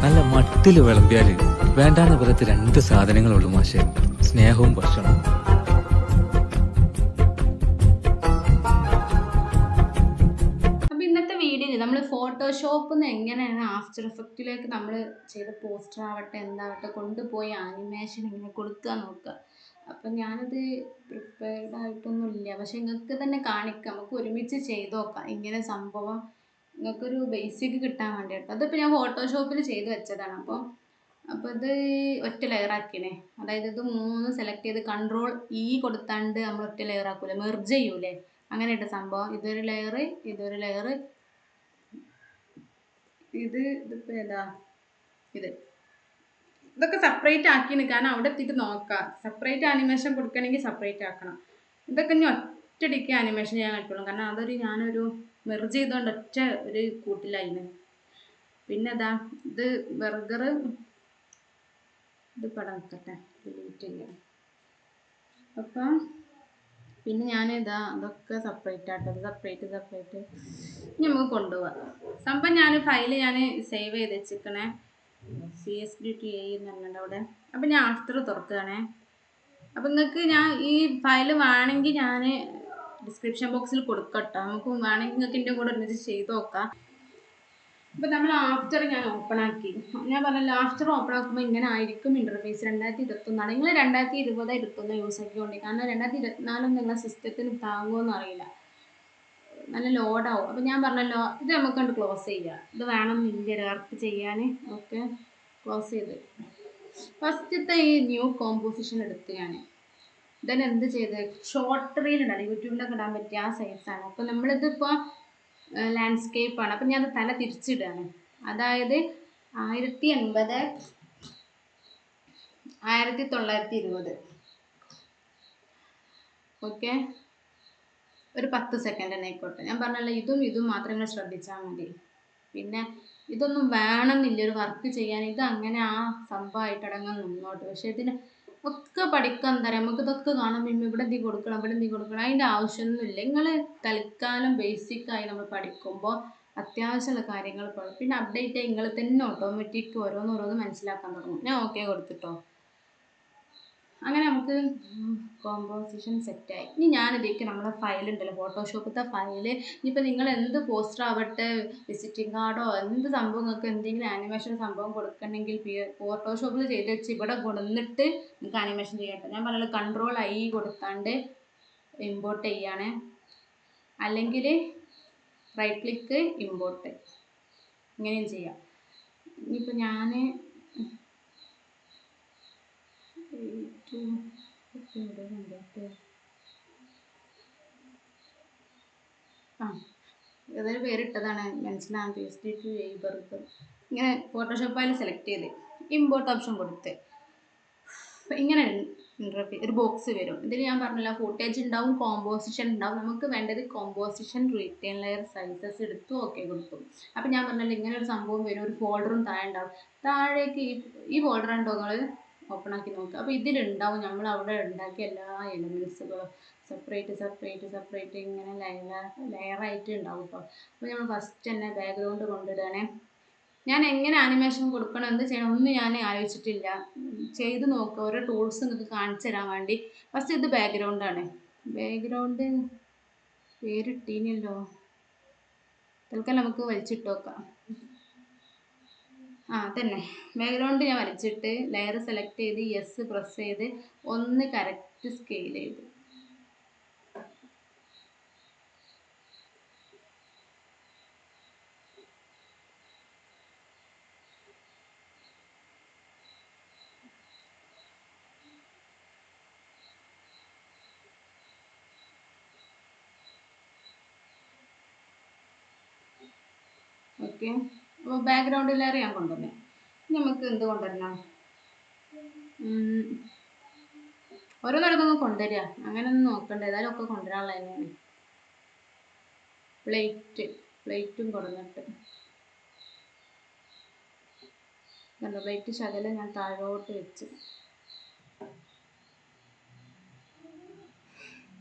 നല്ല മട്ടിൽ വിളമ്പിയാല് വേണ്ടാന്ന് പറയത്ത് രണ്ട് സാധനങ്ങളുള്ളൂ മാഷെ, സ്നേഹവും ഭക്ഷണവും. അപ്പോൾ ഇന്നത്തെ വീഡിയോയിൽ നമ്മൾ ഫോട്ടോഷോപ്പിൽ നിന്ന് എങ്ങനെയാണ് ആഫ്റ്റർ എഫക്റ്റിലേക്ക് നമ്മൾ ചെയ്ത പോസ്റ്റർ ആവട്ടെ എന്താവട്ടെ കൊണ്ടുപോയി ആനിമേഷൻ ഇങ്ങനെ കൊടുക്കുക നോക്കുക. അപ്പം ഞാനത് പ്രിപ്പയർഡ് ആയിട്ടൊന്നുമില്ല, പക്ഷെ നിങ്ങൾക്ക് തന്നെ കാണിക്കാം, നമുക്ക് ഒരുമിച്ച് ചെയ്ത് നോക്കാം ഇങ്ങനെ സംഭവം, നിങ്ങൾക്കൊരു ബേസിക് കിട്ടാൻ വേണ്ടി കേട്ടോ. അതിപ്പോൾ ഞാൻ ഫോട്ടോഷോപ്പിൽ ചെയ്ത് വെച്ചതാണ്. അപ്പോൾ ഇത് ഒറ്റ ലെയർ ആക്കിയേ, അതായത് ഇത് 3 സെലക്ട് ചെയ്ത് കൺട്രോൾ കൊടുത്താണ്ട് നമ്മൾ ഒറ്റ ലെയർ ആക്കൂലേ, മെർജ് ചെയ്യൂലേ, അങ്ങനെ ഇട്ട സംഭവം. ഇതൊരു ലെയർ, ഇതൊരു ലെയർ, ഇതിപ്പോൾ ഏതാ ഇതൊക്കെ സെപ്പറേറ്റ് ആക്കിയാണ്, കാരണം അവിടെ എത്തിയിട്ട് നോക്കാം. സെപ്പറേറ്റ് ആനിമേഷൻ കൊടുക്കണമെങ്കിൽ സെപ്പറേറ്റ് ആക്കണം. ഇതൊക്കെ ഇനി ഒറ്റയടിക്ക് ആനിമേഷൻ ചെയ്യാൻ പറ്റുള്ളൂ, കാരണം ഞാനൊരു മെർജ് ചെയ്തുകൊണ്ട് ഒറ്റ ഒരു കൂട്ടിലായിരുന്നു. പിന്നെ ഇത് ബർഗർ, ഇത് പടം വെക്കട്ടെ, ഡിലീറ്റ് ചെയ്യാം. അപ്പം പിന്നെ അതൊക്കെ സെപ്പറേറ്റ് ആട്ടത്, സെപ്പറേറ്റ് ഇനി നമുക്ക് കൊണ്ടുപോകാം. സംഭവം ഫയൽ സേവ് ചെയ്ത് വെച്ചിരിക്കണേ, CSD2A എന്ന് പറഞ്ഞിട്ട് അവിടെ. അപ്പം ഞാൻ ആഫ്റ്റർ തുറക്കുകയാണേ. അപ്പം നിങ്ങൾക്ക് ഞാൻ ഈ ഫയൽ വേണമെങ്കിൽ ഞാൻ ഡിസ്ക്രിപ്ഷൻ ബോക്സിൽ കൊടുക്കട്ടോ, നമുക്ക് വേണമെങ്കിൽ നിങ്ങൾക്ക് എൻ്റെ കൂടെ ഒരുമിച്ച് ചെയ്ത് നോക്കാം. അപ്പോൾ നമ്മൾ ആഫ്റ്റർ ഞാൻ ഓപ്പൺ ആക്കി, ഞാൻ പറഞ്ഞല്ലോ ആഫ്റ്റർ ഓപ്പൺ ആക്കുമ്പോൾ ഇങ്ങനെ ആയിരിക്കും ഇൻ്റർഫേസ്. 2021 നിങ്ങൾ 2020-21 യൂസ് ആക്കിക്കൊണ്ട്, കാരണം 2024 നിങ്ങളുടെ സിസ്റ്റത്തിന് താങ്ങുമെന്ന് അറിയില്ല, നല്ല ലോഡാവും. അപ്പോൾ ഞാൻ പറഞ്ഞല്ലോ ഇത് നമുക്ക് കണ്ട് ക്ലോസ് ചെയ്യാം, ഇത് വേണമെന്നില്ല വർക്ക് ചെയ്യാൻ. ഓക്കെ, ക്ലോസ് ചെയ്ത് ഫസ്റ്റത്തെ ഈ ന്യൂ കോമ്പോസിഷൻ എടുത്ത് ഞാൻ ഇതന്നെ എന്ത് ചെയ്ത് ഷോർട്ട് റീൽ ഇടാൻ യൂട്യൂബിലൊക്കെ ഇടാൻ പറ്റിയ ആ സൈസാണ്. അപ്പോൾ നമ്മളിതിപ്പോൾ ലാൻഡ്സ്കേപ്പാണ്. അപ്പം ഞാൻ തല തിരിച്ചിടുകയാണ്, അതായത് 1080 1920. ഓക്കെ, ഒരു 10 സെക്കൻഡ് തന്നെ ആയിക്കോട്ടെ. ഞാൻ പറഞ്ഞല്ലോ ഇതും മാത്രം നിങ്ങൾ ശ്രദ്ധിച്ചാൽ മതി. പിന്നെ ഇതൊന്നും വേണമെന്നില്ല ഒരു വർക്ക് ചെയ്യാൻ, ഇത് അങ്ങനെ ആ സംഭവമായിട്ടടങ്ങാൻ നിന്നോട്ട്. പക്ഷെ ഇതിന് ഒക്കെ പഠിക്കാൻ എന്താ പറയുക, നമുക്ക് ഇതൊക്കെ കാണാൻ പിന്നെ ഇവിടെ എന്തെങ്കിലും കൊടുക്കണം, അതിൻ്റെ ആവശ്യമൊന്നുമില്ല. നിങ്ങൾ തൽക്കാലം ബേസിക്കായി നമ്മൾ പഠിക്കുമ്പോൾ അത്യാവശ്യമുള്ള കാര്യങ്ങൾ പിന്നെ അപ്ഡേറ്റ് ആയി നിങ്ങൾ തന്നെ ഓട്ടോമാറ്റിക് ഓരോന്ന് മനസ്സിലാക്കാൻ തുടങ്ങും. ഞാൻ ഓക്കെ കൊടുത്തിട്ടോ. അങ്ങനെ നമുക്ക് കോമ്പോസിഷൻ സെറ്റായി. ഇനി ഞാനിതേക്ക് നമ്മളെ ഫയലുണ്ടല്ലോ, ഫോട്ടോഷോപ്പിലത്തെ ഫയല്, ഇനിയിപ്പോൾ നിങ്ങൾ എന്ത് പോസ്റ്റർ ആവട്ടെ, വിസിറ്റിംഗ് കാർഡോ എന്ത് സംഭവം, നിങ്ങൾക്ക് എന്തെങ്കിലും ആനിമേഷൻ സംഭവം കൊടുക്കണമെങ്കിൽ ഫോട്ടോഷോപ്പിൽ ചെയ്ത് വെച്ച് ഇവിടെ കൊടുന്നിട്ട് നിങ്ങൾക്ക് ആനിമേഷൻ ചെയ്യട്ടെ. ഞാൻ പറഞ്ഞത് Ctrl+I കൊടുത്താണ്ട് ഇമ്പോർട്ട് ചെയ്യാണ്, അല്ലെങ്കിൽ റൈറ്റ് ക്ലിക്ക് ഇമ്പോർട്ട്, ഇങ്ങനെയും ചെയ്യാം. ഇനിയിപ്പോൾ ഞാൻ ഏതൊരു പേരിട്ടതാണ് മനസ്സിലാകും, CSD2A ബർഗർ. ഇങ്ങനെ ഫോട്ടോഷോപ്പ് ഫയൽ സെലക്ട് ചെയ്ത് ഇമ്പോർട്ട് ഓപ്ഷൻ കൊടുത്ത് ഇങ്ങനെ ഒരു ബോക്സ് വരും. ഇതിൽ ഞാൻ പറഞ്ഞല്ലോ ഫൂട്ടേജ് ഉണ്ടാവും, കോമ്പോസിഷൻ ഉണ്ടാവും. നമുക്ക് വേണ്ടത് കോമ്പോസിഷൻ റിട്ടേൺ ലെയർ സൈസസ് എടുത്ത് ഓക്കെ കൊടുക്കും. അപ്പം ഞാൻ പറഞ്ഞല്ലോ ഇങ്ങനെ ഒരു സംഭവം വരും, ഒരു ഫോൾഡറും താഴെ ഉണ്ടാവും. താഴേക്ക് ഈ ഫോൾഡർ ഉണ്ടോ നിങ്ങൾ ഓപ്പൺ ആക്കി നോക്കുക. അപ്പോൾ ഇതിലുണ്ടാവും നമ്മൾ അവിടെ ഉണ്ടാക്കിയ എല്ലാ എലമെൻസുകളും സെപ്പറേറ്റ് ഇങ്ങനെ ലെയറായിട്ട് ഉണ്ടാവും കേട്ടോ. അപ്പോൾ നമ്മൾ ഫസ്റ്റ് തന്നെ ബാക്ക്ഗ്രൗണ്ട് കൊണ്ടിടുകയാണേ. ഞാൻ എങ്ങനെ ആനിമേഷൻ കൊടുക്കണം, എന്ത് ചെയ്യണം ഒന്നും ഞാൻ ആലോചിച്ചിട്ടില്ല, ചെയ്ത് നോക്കുക. ഓരോ ടൂൾസ് നിങ്ങൾക്ക് കാണിച്ചു തരാൻ വേണ്ടി. ഫസ്റ്റ് ഇത് ബാക്ക്ഗ്രൗണ്ടാണ്. ബാക്ക്ഗ്രൗണ്ട് പേരിട്ടീനല്ലോ, തൽക്കാലം നമുക്ക് വലിച്ചിട്ട് നോക്കാം. തന്നെ ബാക്ക്ഗ്രൗണ്ട് ഞാൻ വലിച്ചിട്ട് ലെയർ സെലക്ട് ചെയ്ത് യെസ് പ്രസ് ചെയ്ത് ഒന്ന് കറക്റ്റ് സ്കെയിൽ ചെയ്ത് ഓക്കെ. അപ്പോൾ ബാക്ക്ഗ്രൗണ്ട് ലെയർ ഞാൻ കൊണ്ടുവന്നേ. നമുക്ക് എന്ത് കൊണ്ടുവരണം, ഓരോന്നിടത്തൊന്ന് കൊണ്ടുവരിക, അങ്ങനെയൊന്നും നോക്കണ്ട, ഏതായാലും ഒക്കെ കൊണ്ടുവരാനുള്ള തന്നെയാണ്. പ്ലേറ്റും കൊടുന്നിട്ട് പ്ലേറ്റ് ശകലം ഞാൻ താഴോട്ട് വെച്ച്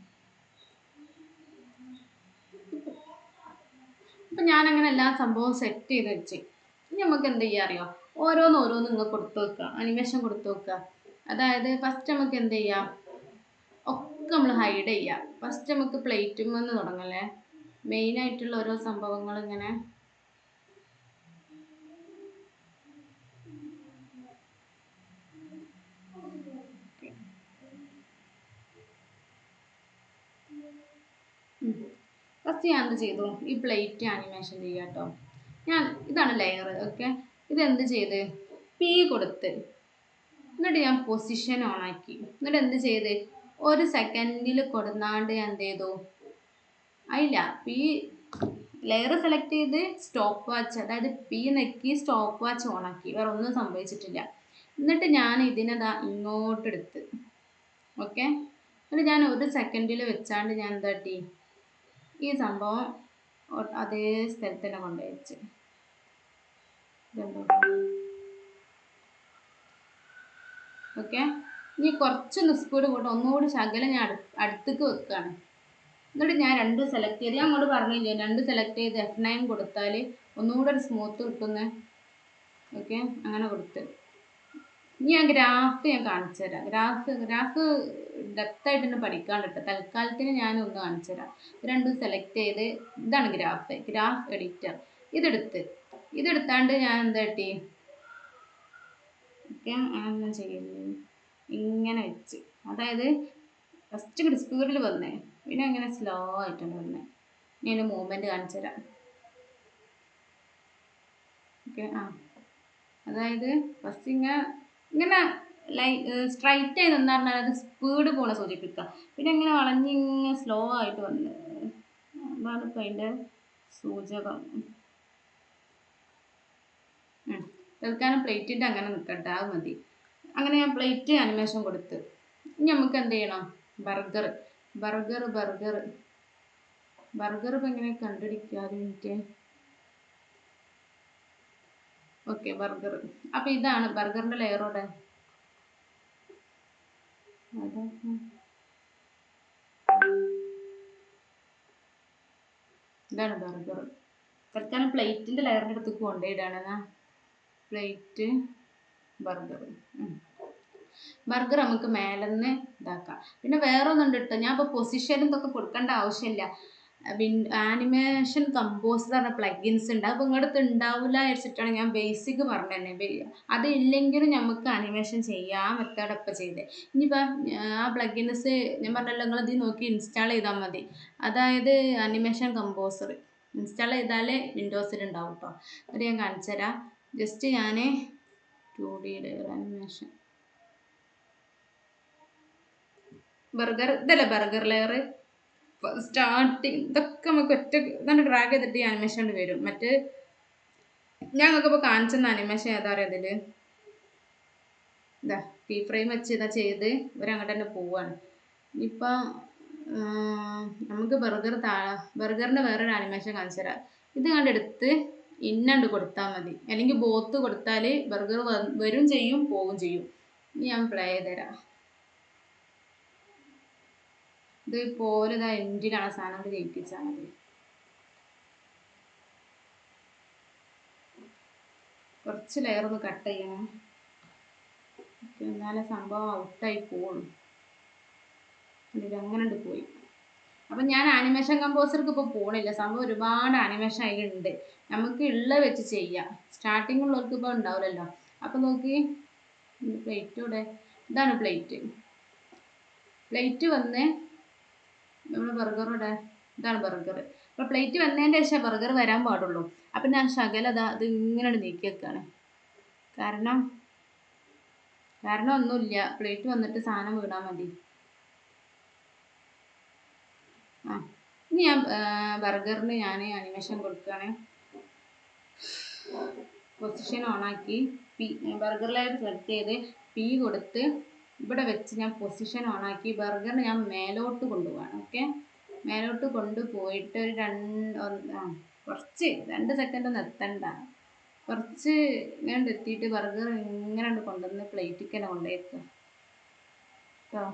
അപ്പം ഞാനങ്ങനെ എല്ലാ സംഭവവും സെറ്റ് ചെയ്ത് വെച്ച്. ഇനി നമുക്ക് എന്ത് ചെയ്യാം അറിയോ, ഓരോന്ന് നിങ്ങൾ കൊടുത്തു വെക്കുക, അനിമേഷൻ കൊടുത്തു വെക്കുക. അതായത് ഫസ്റ്റ് നമുക്ക് എന്ത് ചെയ്യാം, ഒക്കെ നമ്മൾ ഹൈഡ് ചെയ്യാം. ഫസ്റ്റ് നമുക്ക് പ്ലേറ്റും വന്ന് തുടങ്ങല്ലേ, മെയിനായിട്ടുള്ള ഓരോ സംഭവങ്ങൾ ഇങ്ങനെ ഫസ്റ്റ് ഞാൻ എന്ത് ചെയ്തു, ഈ പ്ലേറ്റ് ആനിമേഷൻ ചെയ്യാം കേട്ടോ. ഇതാണ് ലെയർ. ഓക്കെ, ഇതെന്ത് ചെയ്ത് പി കൊടുത്ത്, എന്നിട്ട് ഞാൻ പൊസിഷൻ ഓണാക്കി. എന്നിട്ട് എന്ത് ചെയ്ത് 1 സെക്കൻഡിൽ കൊടുന്നാണ്ട് ഞാൻ എന്ത് ചെയ്തു, അയില്ല പി ലെയർ സെലക്ട് ചെയ്ത് സ്റ്റോപ്പ് വാച്ച്, അതായത് പി നെക്കി സ്റ്റോപ്പ് വാച്ച് ഓണാക്കി. വേറെ ഒന്നും സംഭവിച്ചിട്ടില്ല. എന്നിട്ട് ഞാൻ ഇതിനെതാ ഇങ്ങോട്ടെടുത്ത്. ഓക്കെ, എന്നിട്ട് ഞാൻ 1 സെക്കൻഡിൽ വെച്ചാണ്ട് ഞാൻ എന്താട്ടി, ഈ സംഭവം അതേ സ്ഥലത്ത് തന്നെ കൊണ്ടുവച്ച്. ഓക്കെ, ഇനി കുറച്ചൊന്ന് സ്പീഡ് കൂട്ടും, ഒന്നുകൂടി ശകലം ഞാൻ അടുത്തേക്ക് വെക്കുകയാണ്. എന്നിട്ട് ഞാൻ 2 സെലക്ട് ചെയ്ത്, ഞാൻ അങ്ങോട്ട് പറഞ്ഞില്ലേ 2 സെലക്ട് ചെയ്ത് F9 കൊടുത്താൽ ഒന്നുകൂടെ ഒരു സ്മൂത്ത് കിട്ടുന്നത്. ഓക്കെ, അങ്ങനെ കൊടുത്ത് ഇനി ഞാൻ ഗ്രാഫ് കാണിച്ചു തരാം. ഗ്രാഫ് ഡെപ്തായിട്ട് തന്നെ പഠിക്കാണ്ടിട്ട് തൽക്കാലത്തിന് ഞാൻ ഒന്ന് കാണിച്ചു തരാം. 2 സെലക്ട് ചെയ്ത്, ഇതാണ് ഗ്രാഫ് എഡിറ്റർ. ഇതെടുത്താണ്ട് ഞാൻ എന്താ കിട്ടി, ഓക്കെ അങ്ങനെ ചെയ്യുന്നു. ഇങ്ങനെ വെച്ച്, അതായത് ഫസ്റ്റ് ഇങ്ങോട്ട് സ്പീഡിൽ വന്നേ, പിന്നെ അങ്ങനെ സ്ലോ ആയിട്ടാണ് വന്നത്. ഞാൻ മൂവ്മെൻറ്റ് കാണിച്ചു തരാം. ഓക്കെ, അതായത് ഫസ്റ്റ് ഇങ്ങനെ സ്ട്രൈറ്റ് ആയി നിന്നാ പറഞ്ഞാൽ അത് സ്പീഡ് പോണ സൂചിപ്പിക്കുക. പിന്നെ ഇങ്ങനെ വളഞ്ഞിങ്ങനെ സ്ലോ ആയിട്ട് വന്ന്, അതാണ് ഇപ്പം അതിൻ്റെ സൂചകം. തൽക്കാലം പ്ലേറ്റിൻ്റെ അങ്ങനെ നിൽക്കട്ടെ, അത് മതി. അങ്ങനെ ഞാൻ പ്ലേറ്റ് അനിമേഷൻ കൊടുത്ത്. ഇനി നമുക്ക് എന്ത് ചെയ്യണം, ബർഗർ ഇപ്പം എങ്ങനെ കണ്ടുപിടിക്കുക, അതിൻ്റെ ഓക്കെ ബർഗർ. അപ്പം ഇതാണ് ബർഗറിൻ്റെ ലെയറോടെ, ഇതാണ് ബർഗർ. തൽക്കാലം പ്ലേറ്റിൻ്റെ ലെയറിൻ്റെ അടുത്തേക്ക് കൊണ്ടുപോയിടാണ്. പ്ലേറ്റ് ബർഗർ നമുക്ക് മേലെന്ന് ഇതാക്കാം. പിന്നെ വേറെ ഒന്നുണ്ട് കേട്ടോ, ഞാൻ ഇപ്പോൾ പൊസിഷൻ ഇതൊക്കെ കൊടുക്കേണ്ട ആവശ്യമില്ല. ആനിമേഷൻ കമ്പോസർ പറഞ്ഞ പ്ലഗിൻസ് ഉണ്ട്. അപ്പോൾ നിങ്ങളുടെ അടുത്ത് ഉണ്ടാവില്ല വെച്ചിട്ടാണ് ഞാൻ ബേസിക് പറഞ്ഞു തന്നെ. അത് ഇല്ലെങ്കിലും നമുക്ക് അനിമേഷൻ ചെയ്യാം, മെത്തേഡൊക്കെ ചെയ്ത്. ഇനിയിപ്പോൾ ആ പ്ലഗിൻസ് ഞാൻ പറഞ്ഞല്ലോ, നിങ്ങൾ ഇതിൽ നോക്കി ഇൻസ്റ്റാൾ ചെയ്താൽ മതി. അതായത് അനിമേഷൻ കമ്പോസർ ഇൻസ്റ്റാൾ ചെയ്താൽ വിൻഡോസിൽ ഉണ്ടാവും കേട്ടോ. അത് ഞാൻ കാണിച്ചു തരാം. ജസ്റ്റ് ഞാൻ 2D അനിമേഷൻ ഇതല്ലേ ബർഗർ ലെയർ സ്റ്റാർട്ടിങ്. ഇതൊക്കെ നമുക്ക് ഇതാണ് ഡ്രാഗ് ചെയ്തിട്ട് ഈ അനിമേഷൻ വരും. മറ്റേ ഞങ്ങൾക്കിപ്പോൾ കാണിച്ചെന്ന അനിമേഷൻ ഏതാ പറയുക, ഇതിൽ ഇതാ കീ ഫ്രെയിം വെച്ച് ഇതാ ചെയ്ത് ഇവരങ്ങോട്ട് തന്നെ പോവാണ്. ഇപ്പം നമുക്ക് ബർഗറിൻ്റെ വേറൊരു അനിമേഷൻ കാണിച്ചു തരാം. ഇത് കണ്ടെടുത്ത് ഇന്നണ്ട് കൊടുത്താൽ മതി, അല്ലെങ്കിൽ ബോത്ത് കൊടുത്താൽ ബർഗർ വരും ചെയ്യും പോവും ചെയ്യും. ഇനി ഞാൻ പ്ലേ ചെയ്ത് തരാം. ഇതുപോലെ ഇതാ എൻഡിലാണ് സാധനം ജയിപ്പിച്ചാൽ മതി. കുറച്ച് ലെയർ ഒന്ന് കട്ട് ചെയ്യണം, എന്നാലേ സംഭവം ഔട്ടായി പോകുള്ളൂ. അങ്ങനെ പോയി. അപ്പം ഞാൻ ആനിമേഷൻ കമ്പോസർക്ക് ഇപ്പോൾ പോകണില്ല. സംഭവം ഒരുപാട് ആനിമേഷൻ അതിലുണ്ട്, നമുക്ക് ഉള്ള വെച്ച് ചെയ്യാം. സ്റ്റാർട്ടിങ് ഉള്ളവർക്ക് ഇപ്പോൾ ഉണ്ടാവില്ലല്ലോ. അപ്പം നോക്കി പ്ലേറ്റോടെ, ഇതാണ് പ്ലേറ്റ് വന്ന് നമ്മൾ ബർഗറോടെ, ഇതാണ് ബർഗർ. അപ്പോൾ പ്ലേറ്റ് വന്നതിൻ്റെ ശേഷം ബർഗർ വരാൻ പാടുള്ളൂ. അപ്പം ഞാൻ ശകലത അത് ഇങ്ങനെ നീക്കി വെക്കുകയാണ്. കാരണം ഒന്നുമില്ല, പ്ലേറ്റ് വന്നിട്ട് സാധനം വീണാൽ മതി. ഇനി ഞാൻ ബർഗറിന് ഞാൻ അനിമേഷൻ കൊടുക്കുകയാണ്. പൊസിഷൻ ഓണാക്കി ബർഗർ ലെയർ സെലക്ട് ചെയ്ത് പി കൊടുത്ത് ഇവിടെ വെച്ച് ഞാൻ പൊസിഷൻ ഓണാക്കി ബർഗറിന് ഞാൻ മേലോട്ട് കൊണ്ടുപോവാണ്. ഓക്കെ, മേലോട്ട് കൊണ്ടുപോയിട്ട് ഒരു 2 സെക്കൻഡ് ഒന്നും എത്തണ്ട, കുറച്ച് ഇങ്ങനെ എത്തിയിട്ട് ബർഗർ ഇങ്ങനെ കൊണ്ടുവന്ന് പ്ലേറ്റിൽ തന്നെ കൊണ്ടുപോയിരിക്കുക കേട്ടോ.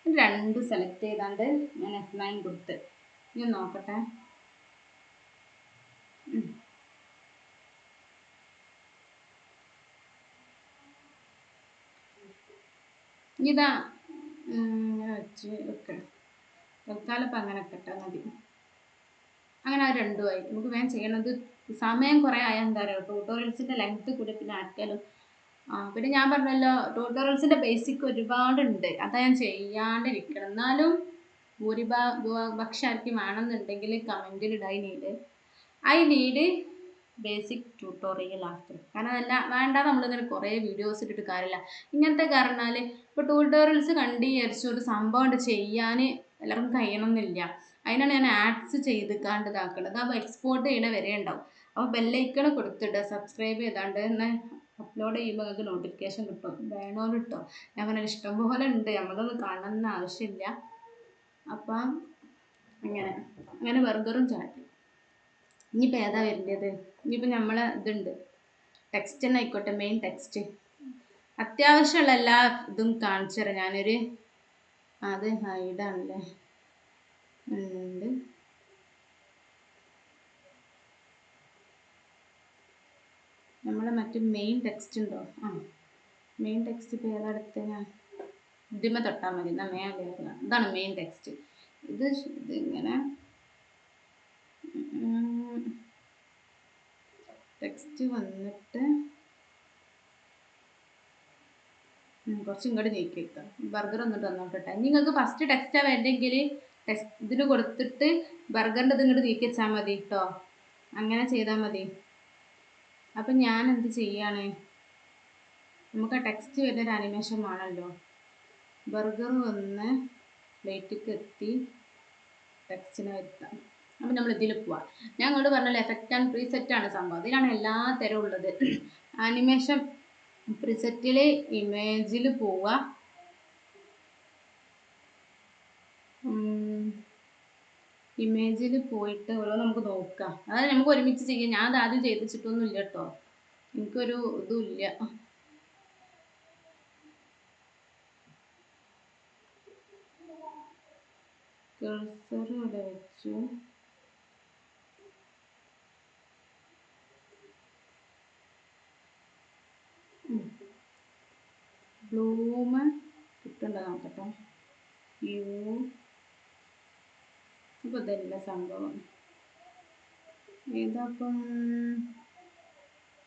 2 സെലക്ട് ചെയ്താണ്ട് ഞാൻ F9 കൊടുത്ത് ഇനി നോക്കട്ടെ. ഇതാ ഇങ്ങനെ വെച്ച് വെക്കണം. തൽക്കാലം ഇപ്പം അങ്ങനെ ഇട്ടാൽ മതി. അങ്ങനെ അത് രണ്ടുമായി നമുക്ക് വേഗം ചെയ്യണത്. സമയം കുറേ ആയാൽ എന്താ പറയുക, ട്യൂട്ടോറിയൽസിൻ്റെ ലെങ്ത് കൂടി പിന്നെ ആർക്കാലും. പിന്നെ ഞാൻ പറഞ്ഞല്ലോ ട്യൂട്ടോറിയൽസിൻ്റെ ബേസിക് ഒരുപാടുണ്ട്, അതാ ഞാൻ ചെയ്യാണ്ടിരിക്കണം. എന്നാലും ഭൂരിപക്ഷം ആർക്കും വേണമെന്നുണ്ടെങ്കിൽ കമൻറ്റിൽ ഇടുക. I need basic tutorial after. കാരണം അല്ല വേണ്ട നമ്മളിങ്ങനെ കുറേ വീഡിയോസ് ഇട്ടിട്ട് കാര്യമില്ല. ഇങ്ങനത്തെ കാരണാൽ ഇപ്പോൾ ട്യൂട്ടോറിയൽസ് കണ്ട് വിചാരിച്ചു ഒരു സംഭവം ചെയ്യാൻ എല്ലാവർക്കും കഴിയണമെന്നില്ല. അതിനാണ് ഞാൻ ആഡ്സ് ചെയ്ത് ഇതാക്കുന്നത്. അപ്പോൾ എക്സ്പോർട്ട് ചെയ്യണ വരെ ഉണ്ടാവും. അപ്പോൾ ബെല്ലൈക്കൺ കൊടുത്തിട്ട് സബ്സ്ക്രൈബ് ചെയ്താണ്ട് തന്നെ അപ്ലോഡ് ചെയ്യുമ്പോൾ നിങ്ങൾക്ക് നോട്ടിഫിക്കേഷൻ കിട്ടും. വേണോ കിട്ടും. ഞാൻ പറഞ്ഞാൽ ഇഷ്ടംപോലെ ഉണ്ട്, നമ്മളൊന്നും കാണണമെന്ന് ആവശ്യമില്ല. അപ്പം അങ്ങനെ ബർഗറും ചാട്ടി. ഇനിയിപ്പോൾ ഏതാ വരേണ്ടത്? ഇനിയിപ്പോൾ നമ്മളെ ഇതുണ്ട് ടെക്സ്റ്റ് തന്നെ ആയിക്കോട്ടെ, മെയിൻ ടെക്സ്റ്റ്. അത്യാവശ്യമുള്ള എല്ലാ ഇതും കാണിച്ചു തരാം ഞാനൊരു. അത് ഹൈഡാണല്ലേ ഉണ്ട്. നമ്മളെ മറ്റു മെയിൻ ടെക്സ്റ്റ് ഉണ്ടോ? മെയിൻ ടെക്സ്റ്റ് ഇപ്പോൾ ഏതാടുത്ത് ഞാൻ ഇതിമ തൊട്ടാൽ മതി. എന്നാൽ മേലെ ഇതാണ് മെയിൻ ടെക്സ്റ്റ്. ഇതിങ്ങനെ ടെക്സ്റ്റ് വന്നിട്ട് കുറച്ച് ഇങ്ങോട്ട് നീക്കി വെക്കാം. ബർഗർ വന്നിട്ട് വന്നോട്ടെ. നിങ്ങൾക്ക് ഫസ്റ്റ് ടെക്സ്റ്റാണ് വേണ്ടെങ്കിൽ ഇതിന് കൊടുത്തിട്ട് ബർഗറിൻ്റെ ഇത് ഇങ്ങോട്ട് നീക്കി വെച്ചാൽ മതി കേട്ടോ. അങ്ങനെ ചെയ്താൽ മതി. അപ്പം ഞാൻ എന്ത് ചെയ്യാണ്, നമുക്ക് ആ ടെക്സ്റ്റ് വരുന്നൊരു ആനിമേഷൻ വേണമല്ലോ. ബർഗർ വന്ന് പ്ലേറ്റിലേക്ക് എത്തി ടെക്സ്റ്റിനെ വരുത്താം. അപ്പം നമ്മൾ ഇതിൽ പോവാം. ഞാൻ അങ്ങോട്ട് പറഞ്ഞല്ലോ എഫക്റ്റ് ആൻഡ് പ്രീസെറ്റാണ് സംഭവം. ഇതിലാണ് എല്ലാ തരവും ഉള്ളത്. ആനിമേഷൻ പ്രിസെറ്റിൽ ഇമേജിൽ പോവുക. ഇമേജിൽ പോയിട്ട് ഓരോ നമുക്ക് നോക്കാം. അതായത് നമുക്ക് ഒരുമിച്ച് ചെയ്യാം. ഞാൻ അത് ആദ്യം ചെയ്തിച്ചിട്ടൊന്നും ഇല്ല കേട്ടോ, എനിക്കൊരു ഇതും ഇല്ല. കഴ്സർ ഇവിടെ വെച്ചു. ബ്ലൂമ കിട്ടണ്ട നോക്കട്ടെ. അപ്പോൾ ഇതല്ല സംഭവം. ഏതാപ്പം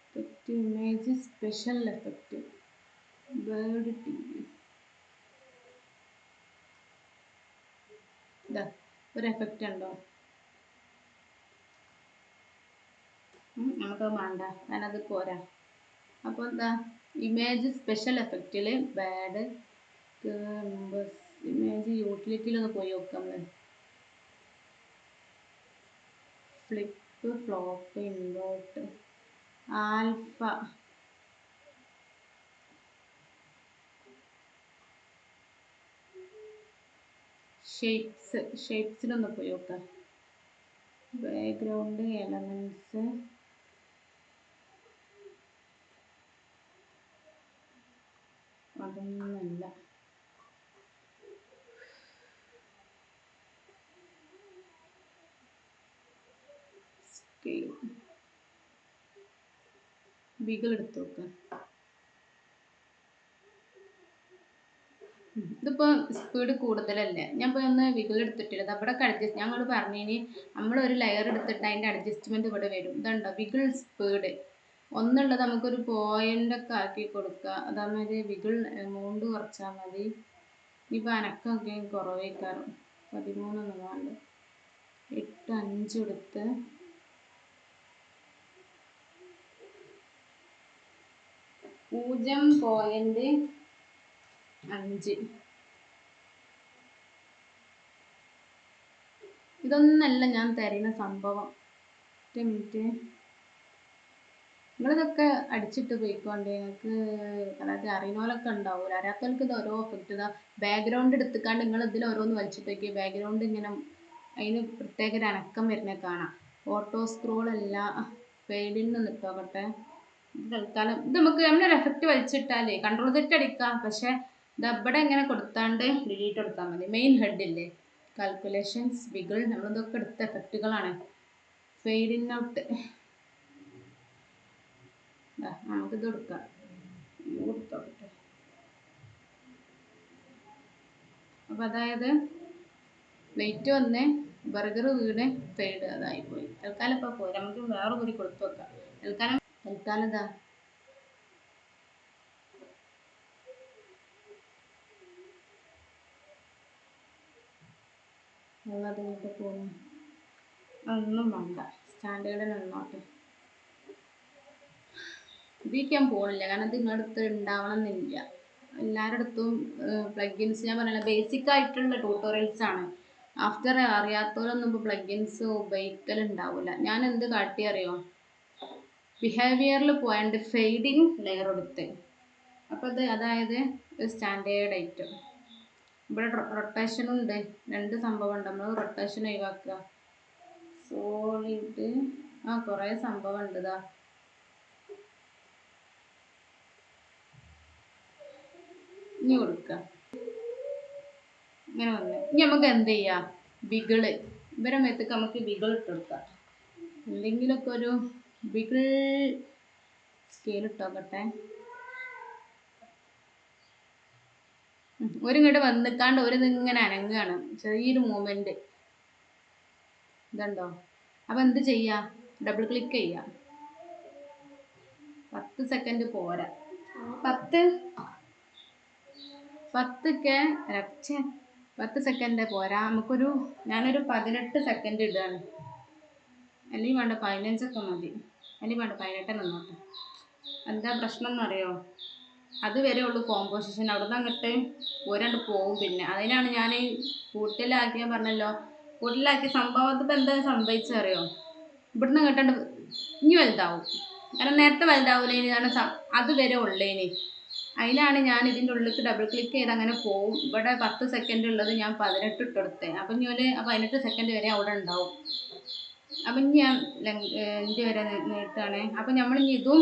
effect image special effect bird T V. ഇതാ ഒരു എഫക്റ്റ് ഉണ്ടോ? നമുക്കത് വേണ്ട, ഞാനത് പോരാ. അപ്പോൾ എന്താ ഇമേജ് സ്പെഷ്യൽ എഫക്റ്റിൽ ബാഡ് ഇമേജ് യൂട്ടിലിറ്റിയിലൊന്ന് പോയി നോക്കാം. നമ്മൾ ഫ്ലിപ്പ് ഫ്ലോപ്പ് ഇൻവേർട്ട് ആൽഫ ഷേപ്സിലൊന്ന് പോയി നോക്കാം. ബാക്ക്ഗ്രൗണ്ട് എലമെൻറ്റ്സ് അതൊന്നുമല്ല. ബിഗിൾ എടുത്ത് നോക്കാം. ഇതിപ്പോൾ സ്പീഡ് കൂടുതലല്ലേ, ഞാൻ ഇപ്പോൾ ഒന്ന് വിഗിൾ എടുത്തിട്ടില്ല. അവിടെ അഡ്ജസ്റ്റ് ഞങ്ങൾ പറഞ്ഞിനി നമ്മളൊരു ലെയർ എടുത്തിട്ട് അതിൻ്റെ അഡ്ജസ്റ്റ്മെൻറ്റ് ഇവിടെ വരും. ഇതുണ്ടോ വിഗിൾ സ്പീഡ് ഒന്നുള്ളത് നമുക്കൊരു പോയിൻ്റൊക്കെ ആക്കി കൊടുക്കുക. അതേമാതിരി വിഗിൾ എമൗണ്ട് കുറച്ചാൽ മതി. ഇപ്പോൾ അനക്കൊക്കെ കുറവേക്കാറും 13 വേണ്ട 8.5 എടുത്ത് 0.5. ഇതൊന്നല്ല ഞാൻ തരുന്ന സംഭവം. 1 മിനിറ്റ് നിങ്ങളിതൊക്കെ അടിച്ചിട്ട് പോയിക്കോണ്ടേ. നിങ്ങൾക്ക് അതായത് അറിയുന്നവരൊക്കെ ഉണ്ടാവില്ല, അറിയാത്തവർക്ക് ഇത് ഓരോ എഫക്റ്റ്. ഇതാ ബാക്ക്ഗ്രൗണ്ട് എടുത്തിക്കാണ്ട് നിങ്ങൾ ഇതിൽ ഓരോന്ന് വലിച്ചിട്ട് നോക്കി. ബാക്ക്ഗ്രൗണ്ട് ഇങ്ങനെ അതിന് പ്രത്യേക ഒരു അനക്കം വരുന്നത് കാണാം. ഓട്ടോ സ്ക്രോൾ അല്ല, ഫെയ്ഡിന്ന് നിട്ടോക്കട്ടെ. തൽക്കാലം ഇത് നമുക്ക് നമ്മളൊരു എഫക്റ്റ് വലിച്ചിട്ടാലേ കൺട്രോൾ സെറ്റ് അടിക്കാം. പക്ഷേ ഇത് ഇവിടെ ഇങ്ങനെ കൊടുത്താണ്ട് ഡിലീറ്റ് കൊടുത്താൽ മതി. മെയിൻ ഹെഡില്ലേ കാൽക്കുലേഷൻസ് വിഗിൾ നമ്മളിതൊക്കെ എടുത്ത എഫക്റ്റുകളാണ്. ഫെയ്ഡ് ഇൻ ഔട്ട് നമുക്കിത് കൊടുക്കാം. കൊടുത്തോട്ടെ. അപ്പോൾ അതായത് വെയിറ്റ് വന്ന് ബർഗർ വീണ് ഫെയ്ഡ് അതായിപ്പോയി. തൽക്കാലം ഇപ്പോൾ പോയി, നമുക്ക് വേറെ കൂടി കൊടുത്തു വെക്കാം. തൽക്കാലം ഇതാ ഉള്ളത് ഇങ്ങോട്ട് പോകുന്നു. ഒന്നും വേണ്ട, സ്റ്റാൻഡേർഡിൽ നിന്നോട്ടെ. ഉപയോഗിക്കാൻ പോകണില്ല, കാരണം ഇത് നിങ്ങളുടെ അടുത്ത് ഉണ്ടാവണം എന്നില്ല. എല്ലാവരുടെ അടുത്തും പ്ലഗിൻസ് ഞാൻ പറഞ്ഞില്ല, ബേസിക് ആയിട്ടുള്ള ട്യൂട്ടോറിയൽസ് ആണ്. ആഫ്റ്റർ അറിയാത്തവരൊന്നും ഇപ്പോൾ പ്ലഗിൻസ് ഉപയോഗിക്കലുണ്ടാവില്ല. ഞാൻ എന്ത് കാട്ടി അറിയോ, ബിഹേവിയറിൽ പോയാണ്ട് ഫെയ്ഡിങ് ലെയർ എടുത്ത്. അപ്പോൾ അത് അതായത് ഒരു സ്റ്റാൻഡേർഡ് ഐറ്റം. ഇവിടെ റൊട്ടേഷനും ഉണ്ട്, രണ്ട് സംഭവം ഉണ്ട്. നമ്മൾ റൊട്ടേഷൻ ഒഴിവാക്കുക. സോളിഡ് കുറേ സംഭവം ഉണ്ട്. ഇതാ ഇനി കൊടുക്കുക, ഇങ്ങനെ വന്ന്. ഇനി നമുക്ക് എന്ത് ചെയ്യാം, ബിഗിള് ഇവരെ മേത്തേക്ക് നമുക്ക് ബിഗിൾ ഇട്ട് കൊടുക്കാം. എന്തെങ്കിലുമൊക്കെ ഒരു ബിഗിൾ സ്കെയിൽ ഇട്ടോക്കട്ടെ. ഒരിങ്ങോട്ട് വന്നിക്കാണ്ട് ഒരു ഇങ്ങനെ അനങ്ങുകയാണ്, ചെറിയൊരു മൂവ്മെന്റ് ഇതുണ്ടോ. അപ്പം എന്ത് ചെയ്യാം, ഡബിൾ ക്ലിക്ക് ചെയ്യാം. 10 സെക്കൻഡ് പോരാ, 10 സെക്കൻഡ് പോരാ. ഞാനൊരു 18 സെക്കൻഡ് ഇടുകയാണ്. അല്ലെങ്കിൽ വേണ്ട 15 മതി, അല്ലെങ്കിൽ വേണ്ട 18 നിന്നോട്ടെ. എന്താ പ്രശ്നം എന്നറിയോ, അതുവരെ ഉള്ളു കോമ്പോസിഷൻ. അവിടെ നിന്ന് അങ്ങോട്ട് ഒരാണ്ട് പോവും. പിന്നെ അതിനാണ് ഞാൻ കൂട്ടിലാക്കിയാൽ പറഞ്ഞല്ലോ, കൂട്ടിലാക്കിയ സംഭവത്തിൽ എന്താ സംഭവിച്ചറിയോ, ഇവിടുന്ന് കേട്ടോണ്ട് ഇനി വലുതാവും. കാരണം നേരത്തെ വലുതാവൂലേനി, കാരണം അതുവരെ ഉള്ളേനി. അതിനാണ് ഞാൻ ഇതിൻ്റെ ഉള്ളിലേക്ക് ഡബിൾ ക്ലിക്ക് ചെയ്ത് അങ്ങനെ പോവും. ഇവിടെ 10 സെക്കൻഡ് ഉള്ളത് ഞാൻ 18 ഇട്ടെടുത്തത്. അപ്പം ഇനി ഒരു 18 സെക്കൻഡ് വരെ അവിടെ ഉണ്ടാവും. അപ്പം ഇനി ഞാൻ എൻ്റെ വരെ നീട്ടാണ്. അപ്പം നമ്മൾ ഇനി ഇതും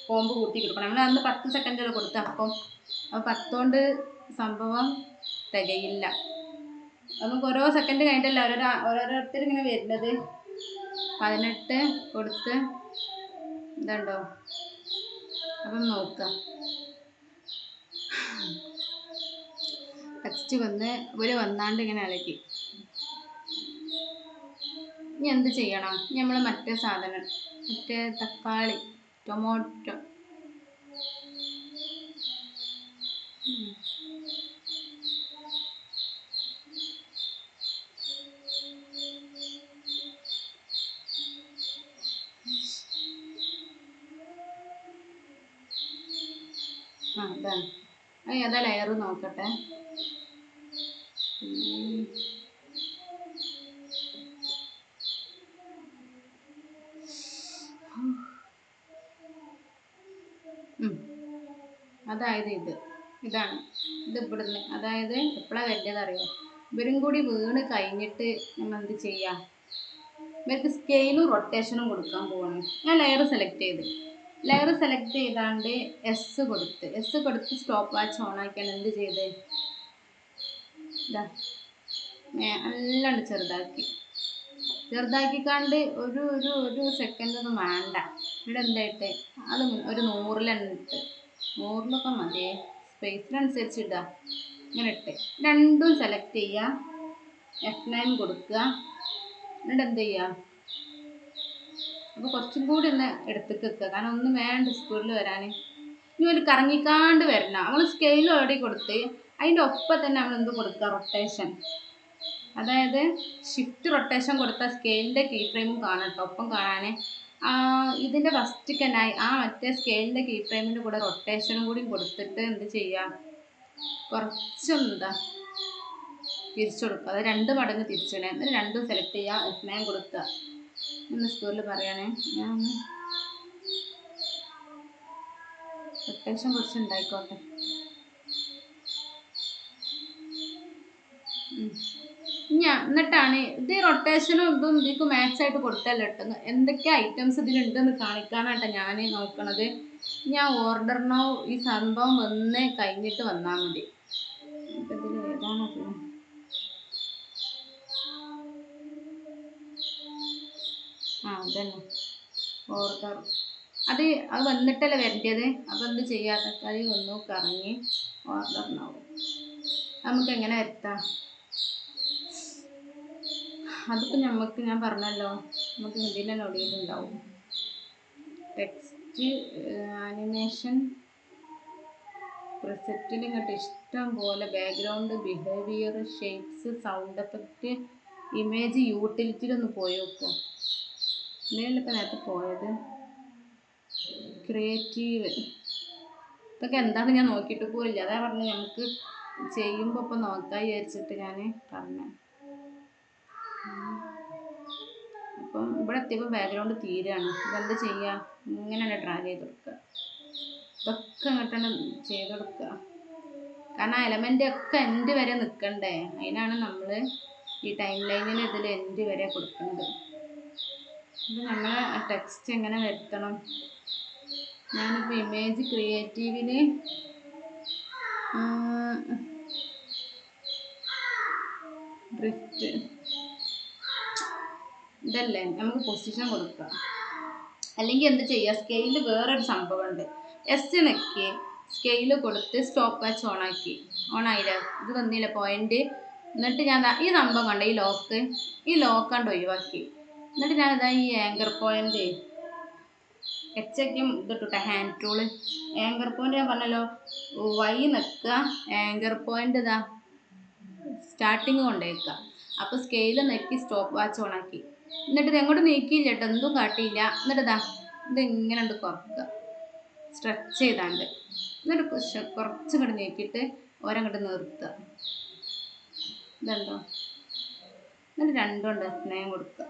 കോമ്പ് കൂട്ടി കൊടുക്കണം. നമ്മൾ അന്ന് 10 സെക്കൻഡ് വരെ കൊടുത്ത അപ്പം 10 കൊണ്ട് സംഭവം തികയില്ല. നമുക്ക് ഓരോ സെക്കൻഡ് കഴിഞ്ഞിട്ടല്ല ഓരോരുത്തർ ഇങ്ങനെ വരുന്നത്. 18 കൊടുത്ത് ഇതുണ്ടോ. അപ്പം നോക്കാം, ടെക്സ്റ്റ് വന്ന് വന്നാണ്ട് ഇങ്ങനെ ഇളക്കി. ഇനി എന്ത് ചെയ്യണം, നമ്മൾ മറ്റേ സാധനം, മറ്റേ തക്കാളി ടൊമാറ്റോ ഇതാണ്. ഏതാ ലെയർ നോക്കട്ടെ. അതായത് ഇതാണ് ഇത് ഇവിടുന്ന്. അതായത് എപ്പോഴാണ് വരേണ്ടത് അറിയോ, ഇവരും കൂടി വീണ് കഴിഞ്ഞിട്ട് നമ്മൾ എന്ത് ചെയ്യാം, ഇവർക്ക് സ്കെയിലും റൊട്ടേഷനും കൊടുക്കാൻ പോവാണ്. ഞാൻ ലെയർ സെലക്ട് ചെയ്താണ്ട് എസ് കൊടുത്ത് സ്റ്റോപ്പ് വാച്ച് ഓൺ ആക്കിയാണ് എന്ത് ചെയ്ത് ഇതാ നല്ലാണ്ട് ചെറുതാക്കിക്കാണ്ട് ഒരു സെക്കൻഡൊന്നും വേണ്ട. ഇവിടെ എന്തായിട്ട് അത് ഒരു 100 100 മതിയേ, സ്പേസിനനുസരിച്ച് ഇടുക. ഇങ്ങനെ ഇട്ട് രണ്ടും സെലക്ട് ചെയ്യുക, F9 കൊടുക്കുക. എന്നിട്ട് എന്ത് ചെയ്യുക, അപ്പോൾ കുറച്ചും കൂടി ഒന്ന് എടുത്തേക്ക് വെക്കുക, കാരണം ഒന്നും വേണ്ട സ്പീഡിൽ വരാൻ. ഇനി ഒരു കറങ്ങിക്കാണ്ട് വരണം. നമ്മൾ സ്കെയിൽ ഓൾറെഡി കൊടുത്ത് അതിൻ്റെ ഒപ്പം തന്നെ നമ്മൾ എന്ത് കൊടുക്കുക, റൊട്ടേഷൻ. അതായത് ഷിഫ്റ്റ് റൊട്ടേഷൻ കൊടുത്ത സ്കെയിലിൻ്റെ കീ ഫ്രെയിമും കാണാം കേട്ടോ, ഒപ്പം കാണാൻ. ഇതിൻ്റെ ഫസ്റ്റ്ക്കനായി മറ്റേ സ്കെയിലിൻ്റെ കീ ഫ്രെയിമിൻ്റെ കൂടെ റൊട്ടേഷനും കൂടി കൊടുത്തിട്ട് എന്ത് ചെയ്യുക, കുറച്ചൊന്ന് തിരിച്ചു കൊടുക്കുക. അത് 2 മടങ്ങ് തിരിച്ചിടണം. എന്നിട്ട് രണ്ടും സെലക്ട് ചെയ്യുക, F9 കൊടുക്കുക. ഒന്ന് സ്പീഡിൽ പറയുകയാണേ, ഞാൻ റൊട്ടേഷൻ കുറച്ച് ഉണ്ടായിക്കോട്ടെ. എന്നിട്ടാണ് ഇത് റൊട്ടേഷനും ഇതും ഇതിക്ക് മാച്ചായിട്ട് കൊടുത്തല്ലോ കേട്ടോ. എന്തൊക്കെ ഐറ്റംസ് ഇതിലുണ്ടെന്ന് കാണിക്കാനാട്ടോ ഞാൻ നോക്കണത്. ഞാൻ ഓർഡർ നൗ ഈ സംഭവം വന്ന് കഴിഞ്ഞിട്ട് വന്നാൽ മതി. ഇപ്പം ഇതിൽ ഏതാണത്, അതന്നെ ഓർഡർ. അത് വന്നിട്ടല്ലേ വരേണ്ടത്. അപ്പം എന്ത് ചെയ്യാത്ത കളി വന്നു കറങ്ങി ഓർഡർ നൗ നമുക്ക് എങ്ങനെ വരുത്താം? അതിപ്പോൾ ഞാൻ പറഞ്ഞല്ലോ, നമുക്ക് ഇതിൻ്റെ നൊടിയിലുണ്ടാവും. ടെക്സ്റ്റ് ആനിമേഷൻ പ്രിസെറ്റിൽ ഇങ്ങോട്ട് ഇഷ്ടം പോലെ background, behaviour, shapes, sound effect, image യൂട്ടിലിറ്റിയിലൊന്ന് പോയി നോക്കുക. ഇതിലല്ല ഇപ്പം നേരത്തെ പോയത്. ക്രിയേറ്റീവ് ഇതൊക്കെ എന്താണെന്ന് ഞാൻ നോക്കിയിട്ട് പോലില്ല. അതാ പറഞ്ഞു നമുക്ക് ചെയ്യുമ്പോൾ ഇപ്പം നോക്കാൻ വിചാരിച്ചിട്ട് ഞാൻ പറഞ്ഞു. അപ്പം ഇവിടെ എത്തിയപ്പോൾ ബാക്ക്ഗ്രൗണ്ട് തീരുകയാണ്. ഇപ്പം എന്താ ചെയ്യുക? ഇങ്ങനെയാണ് ഡ്രാഗ് ചെയ്ത് കൊടുക്കുക. ഇതൊക്കെ ഇങ്ങോട്ടാണ് ചെയ്ത് കൊടുക്കുക. കാരണം എലമെൻ്റ് ഒക്കെ എൻഡ് വരെ നിൽക്കണ്ടേ, അതിനാണ് നമ്മൾ ഈ ടൈം ലൈനിൽ ഇതിൽ എൻഡ് വരെ കൊടുക്കുന്നത്. അപ്പം നമ്മൾ ടെക്സ്റ്റ് എങ്ങനെ വരുത്തണം? ഞാനിപ്പോൾ ഇമേജ് ക്രിയേറ്റീവിൽ ഡ്രിഫ്റ്റ് ഇതല്ലേ നമുക്ക് പൊസിഷൻ കൊടുക്കുക. അല്ലെങ്കിൽ എന്ത് ചെയ്യുക? സ്കെയിൽ വേറൊരു സംഭവമുണ്ട്. എസ് നെക്കി സ്കെയിൽ കൊടുത്ത് സ്റ്റോപ്പ് വാച്ച് ഓണായില്ലേ? ഇത് തന്നില്ല പോയിന്റ്. എന്നിട്ട് ഞാൻ ഈ സംഭവം കണ്ട ഈ ലോക്കാണ്ട് ഒഴിവാക്കി. എന്നിട്ട് ഞാനിതാ ഈ ആങ്കർ പോയിന്റ് ഇതിട്ടിട്ട ഹാൻഡ് ടൂള് ആങ്കർ പോയിന്റ് ഞാൻ പറഞ്ഞല്ലോ, വൈ നിൽക്കുക, ആങ്കർ പോയിന്റ് ഇതാ സ്റ്റാർട്ടിങ് കൊണ്ടുവയ്ക്കുക. അപ്പോൾ സ്കെയിൽ നെക്കി സ്റ്റോപ്പ് വാച്ച് ഓണാക്കി. എന്നിട്ട് ഇത് എങ്ങോട്ട് നീക്കിയില്ല കേട്ടോ, എന്തും കാട്ടിയില്ല. എന്നിട്ട് ഇതാ ഇത് ഇങ്ങനെ ഉണ്ട് കുറക്കുക, സ്ട്രെച്ച് ചെയ്താണ്ട്. എന്നിട്ട് കുറച്ചും കൂടെ നീക്കിയിട്ട് ഓരങ്ങോട്ട് നിർത്തുക. ഇതുണ്ടോ? എന്നിട്ട് രണ്ടും ഉണ്ട് സ്നേഹം കൊടുക്കുക.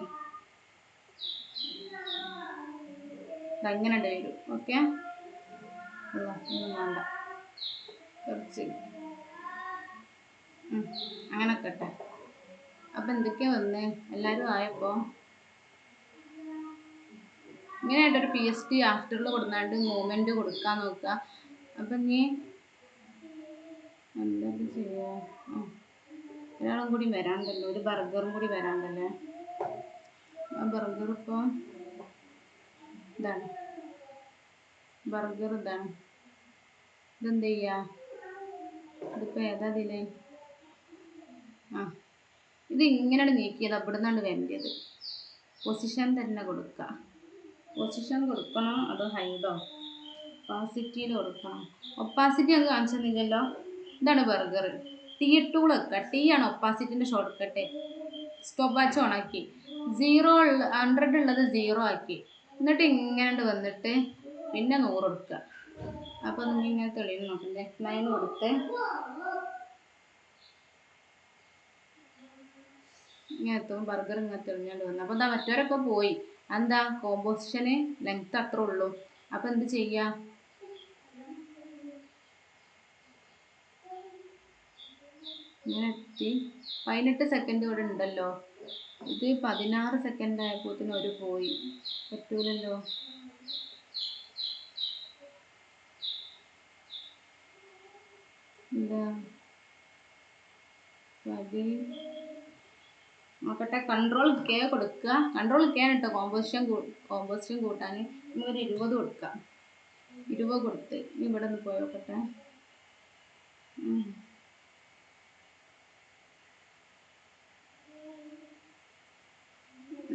ഇങ്ങനെ ഉണ്ട് വരും. ഓക്കെ, ഒന്നും വേണ്ട, കുറച്ച് അങ്ങനെ കേട്ടെ. അപ്പം എന്തൊക്കെയാ വന്നേ? എല്ലാവരും ആയപ്പോൾ ഇങ്ങനെയായിട്ടൊരു PST ആഫ്റ്ററിൽ കൊടുക്കാണ്ട് മൂവ്മെൻറ്റ് കൊടുക്കാൻ നോക്കുക. അപ്പം നീ എന്തൊക്കെ ചെയ്യുക? ഒരാളും കൂടി വരാണ്ടല്ലോ, ഒരു ബർഗറും കൂടി വരാണ്ടല്ലേ. ആ ബർഗർ ഇപ്പോൾ ഇതാണ്, ബർഗർ ഇതാണ്. ഇതെന്ത് ചെയ്യുക? ഇതിപ്പോൾ ഏതാ ഇതിൽ? ഇത് ഇങ്ങനെയാണ് നീക്കിയത്, അവിടെ നിന്നാണ് വേണ്ടത്. പൊസിഷൻ തന്നെ കൊടുക്കുക. പൊസിഷൻ കൊടുക്കണോ അതോ ഹൈഡോ ഒപ്പാസിറ്റിയിൽ കൊടുക്കണം? ഒപ്പാസിറ്റി അത് കാണിച്ചെന്നില്ലല്ലോ. ഇതാണ് ബർഗർ. ടീ ടൂൾ വെക്കുക. ടീ ആണ് ഒപ്പാസിറ്റിൻ്റെ ഷോർട്ട് കട്ട്. സ്റ്റോപ്പ് വാച്ച് ഓണാക്കി 100 ഉള്ളത് 0 ആക്കി. എന്നിട്ട് ഇങ്ങനെ വന്നിട്ട് പിന്നെ 100 കൊടുക്കുക. അപ്പോൾ നിങ്ങൾ ഇങ്ങനെ തെളിവ് നോക്കണ്ടേ, 9 കൊടുത്ത് ഇങ്ങനെ എത്തും. ബർഗർ ഇങ്ങനെ തെളിഞ്ഞുകൊണ്ട് വന്നു. അപ്പോൾ എന്താ മറ്റവരൊക്കെ പോയി. എന്താ കോമ്പോസിഷന് ലെങ്ത് അത്ര ഉള്ളൂ. അപ്പം എന്ത് ചെയ്യുക? ഇങ്ങനെ എത്തി 18 സെക്കൻഡ് ഇവിടെ ഉണ്ടല്ലോ. ഇത് 16 സെക്കൻഡ് ആയപ്പോഴത്തേനും ഒരു പോയി. പറ്റൂലല്ലോ. എന്താ നോക്കട്ടെ. Ctrl+K കൊടുക്കുക. Ctrl+K കേട്ടോ കോമ്പോസിഷൻ കൂട്ടാൻ. നമുക്കൊരു 20 കൊടുക്കാം. 20 കൊടുത്ത് ഇവിടെ ഒന്ന് പോയി നോക്കട്ടെ.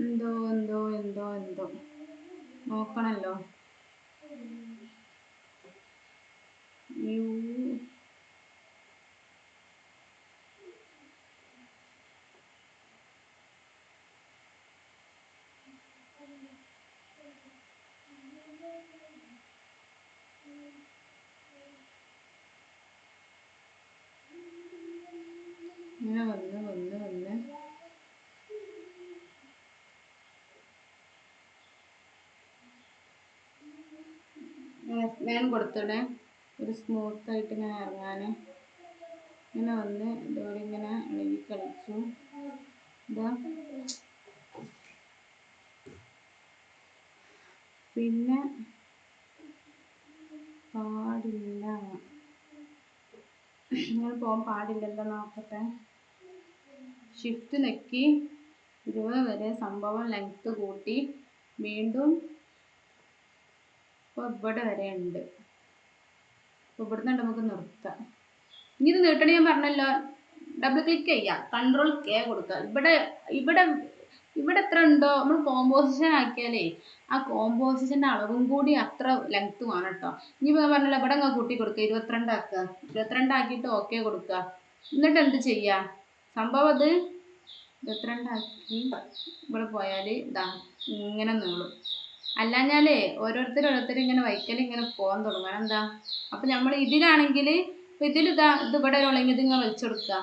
എന്തോ നോക്കണല്ലോ. ഇങ്ങനെ വന്ന് ഞാൻ കൊടുത്തിടെ ഒരു സ്മൂത്തായിട്ട് ഇങ്ങനെ ഇറങ്ങാൻ. ഇങ്ങനെ വന്ന് ഇതോടെ ഇങ്ങനെ ഇളകി കളിച്ചു. ഇതാ പിന്നെ പാടില്ല, ഇങ്ങനെ പോകാൻ പാടില്ലല്ലോ. നോക്കട്ടെ. ഷിഫ്റ്റ് നെക്കി 20 വരെ സംഭവം ലെങ്ത്ത് കൂട്ടി വീണ്ടും ഇപ്പോൾ ഇവിടെ വരെ ഉണ്ട്. അപ്പോൾ ഇവിടുന്ന് നമുക്ക് നിർത്താം. ഇനി ഇത് നീട്ടണ ഞാൻ പറഞ്ഞല്ലോ, ഡബിൾ ക്ലിക്ക് ചെയ്യുക, കൺട്രോൾ കെ കൊടുക്കുക. ഇവിടെ ഇവിടെ ഇവിടെ എത്ര ഉണ്ടോ നമ്മൾ കോമ്പോസിഷൻ ആക്കിയാലേ ആ കോമ്പോസിഷൻ്റെ അളവും കൂടി അത്ര ലെങ്ത് വേണം കേട്ടോ. ഇനി ഞാൻ പറഞ്ഞല്ലോ ഇവിടെ അങ്ങ് കൂട്ടി കൊടുക്കുക, 22 ആക്കുക. 22 ആക്കിയിട്ട് ഓക്കെ കൊടുക്കുക. എന്നിട്ട് എന്ത് ചെയ്യുക, സംഭവം അത് 22 ആക്കി ഇവിടെ പോയാൽ ഇതാ ഇങ്ങനെ നീളും. അല്ലാഞ്ഞാലേ ഓരോരുത്തർ ഇങ്ങനെ വൈക്കൽ ഇങ്ങനെ പോകാൻ തുടങ്ങും. എന്താ അപ്പം നമ്മൾ ഇതിലാണെങ്കിൽ ഇതിലിതാ ഇത് ഇവിടെ ഉള്ളെങ്കിൽ ഇതിങ്ങനെ വലിച്ചെടുക്കുക.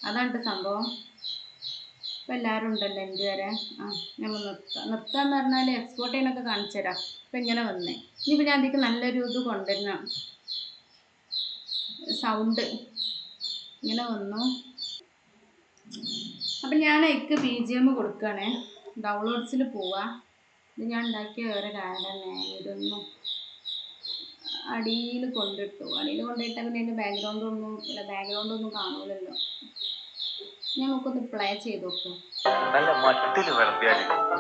അതാണ് സംഭവം. ഇപ്പം എല്ലാവരും ഉണ്ടല്ലോ എൻ്റെ വരെ. നമ്മൾ നിർത്തുക എന്ന് പറഞ്ഞാൽ എക്സ്പോർട്ട് ചെയ്യാനൊക്കെ കാണിച്ചു തരാം. ഇപ്പം ഇങ്ങനെ വന്നേ. ഇനിയിപ്പോൾ ഞാൻ അതിലേക്ക് നല്ലൊരു ഇത് കൊണ്ടുവരുന്ന സൗണ്ട് ഇങ്ങനെ വന്നു. അപ്പം ഞാൻ എനിക്ക് BGM കൊടുക്കുകയാണേ. ഡൗൺലോഡ്സിൽ പോവാ. ഇത് ഞാൻ ഉണ്ടാക്കിയ വേറെ കാര്യം. ഇതൊന്നും അടിയിൽ കൊണ്ടിട്ടു. അടിയിൽ കൊണ്ടിട്ടാൽ പിന്നെ അതിൻ്റെ ബാക്ക്ഗ്രൗണ്ടൊന്നും കാണൂലല്ലോ. നമുക്കൊന്ന് പ്ലേ ചെയ്ത് നോക്കാം. നല്ല മട്ടിൽ വിളമ്പിയാൽ